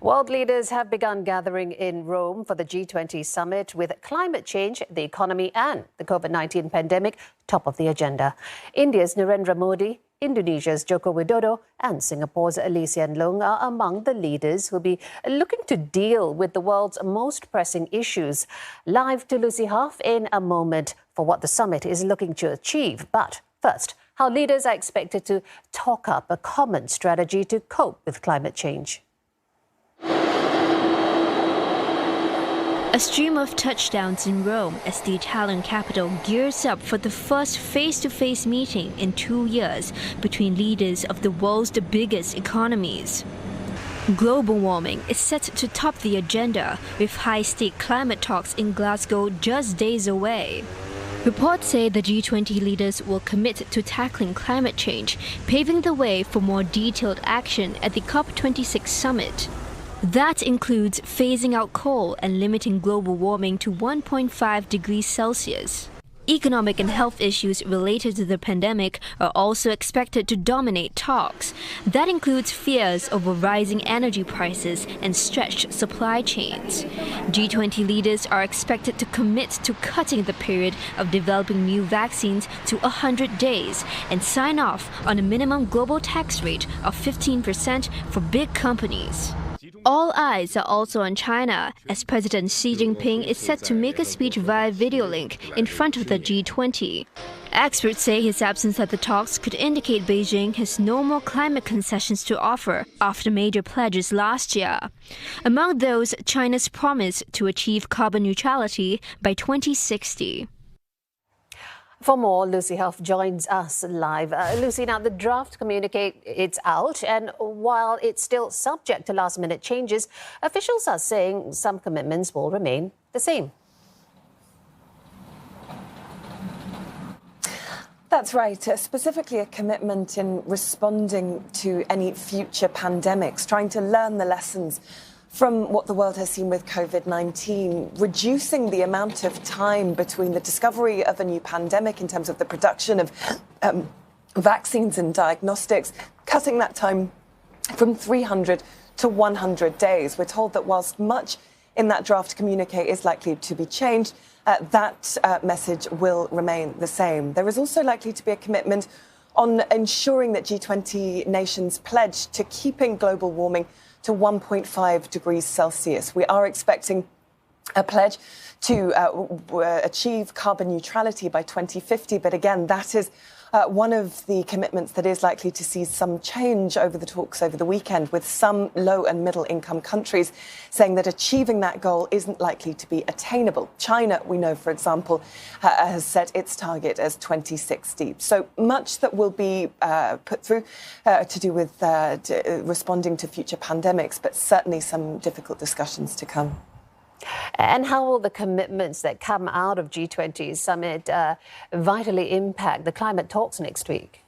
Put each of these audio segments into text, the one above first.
World leaders have begun gathering in Rome for the G20 summit, with climate change, the economy and the COVID-19 pandemic top of the agenda. India's Narendra Modi, Indonesia's Joko Widodo and Singapore's Hsien Loong are among the leaders who'll be looking to deal with the world's most pressing issues. Live to Lucy Huff in a moment for what the summit is looking to achieve. But first, how leaders are expected to talk up a common strategy to cope with climate change. A stream of touchdowns in Rome as the Italian capital gears up for the first face-to-face meeting in 2 years between leaders of the world's biggest economies. Global warming is set to top the agenda, with high-stake climate talks in Glasgow just days away. Reports say the G20 leaders will commit to tackling climate change, paving the way for more detailed action at the COP26 summit. That includes phasing out coal and limiting global warming to 1.5 degrees Celsius. Economic and health issues related to the pandemic are also expected to dominate talks. That includes fears over rising energy prices and stretched supply chains. G20 leaders are expected to commit to cutting the period of developing new vaccines to 100 days and sign off on a minimum global tax rate of 15% for big companies. All eyes are also on China, as President Xi Jinping is set to make a speech via video link in front of the G20. Experts say his absence at the talks could indicate Beijing has no more climate concessions to offer after major pledges last year. Among those, China's promise to achieve carbon neutrality by 2060. For more, Lucy Huff joins us live. Lucy, now the draft communique, it's out, and while it's still subject to last-minute changes, officials are saying some commitments will remain the same. That's right, specifically a commitment in responding to any future pandemics, trying to learn the lessons from what the world has seen with COVID-19, reducing the amount of time between the discovery of a new pandemic in terms of the production of vaccines and diagnostics, cutting that time from 300 to 100 days. We're told that whilst much in that draft communique is likely to be changed, that message will remain the same. There is also likely to be a commitment on ensuring that G20 nations pledge to keeping global warming to 1.5 degrees Celsius. We are expecting a pledge to achieve carbon neutrality by 2050. But again, that is one of the commitments that is likely to see some change over the talks over the weekend, with some low and middle income countries saying that achieving that goal isn't likely to be attainable. China, we know, for example, has set its target as 2060. So much that will be put through to do with responding to future pandemics, but certainly some difficult discussions to come. And how will the commitments that come out of G20 summit vitally impact the climate talks next week?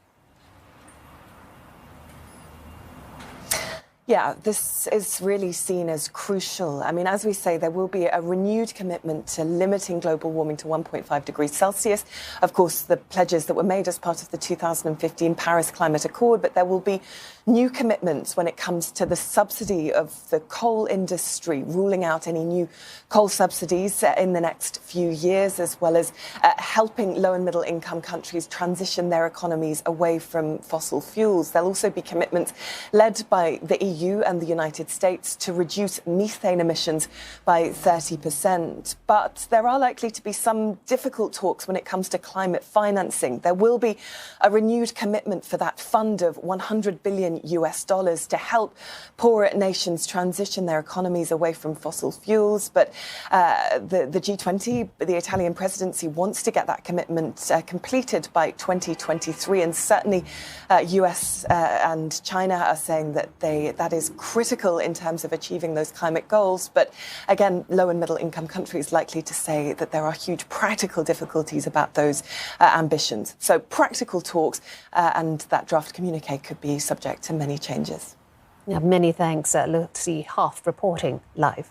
Yeah, this is really seen as crucial. I mean, as we say, there will be a renewed commitment to limiting global warming to 1.5 degrees Celsius. Of course, the pledges that were made as part of the 2015 Paris Climate Accord, but there will be new commitments when it comes to the subsidy of the coal industry, ruling out any new coal subsidies in the next few years, as well as helping low and middle income countries transition their economies away from fossil fuels. There'll also be commitments led by the EU and the United States to reduce methane emissions by 30%. But there are likely to be some difficult talks when it comes to climate financing. There will be a renewed commitment for that fund of $100 billion to help poorer nations transition their economies away from fossil fuels. But the G20, the Italian presidency, wants to get that commitment completed by 2023. And certainly US and China are saying that that is critical in terms of achieving those climate goals. But again, low and middle income countries likely to say that there are huge practical difficulties about those ambitions. So practical talks and that draft communique could be subject to many changes. Yeah, many thanks, Lucy Huff, reporting live.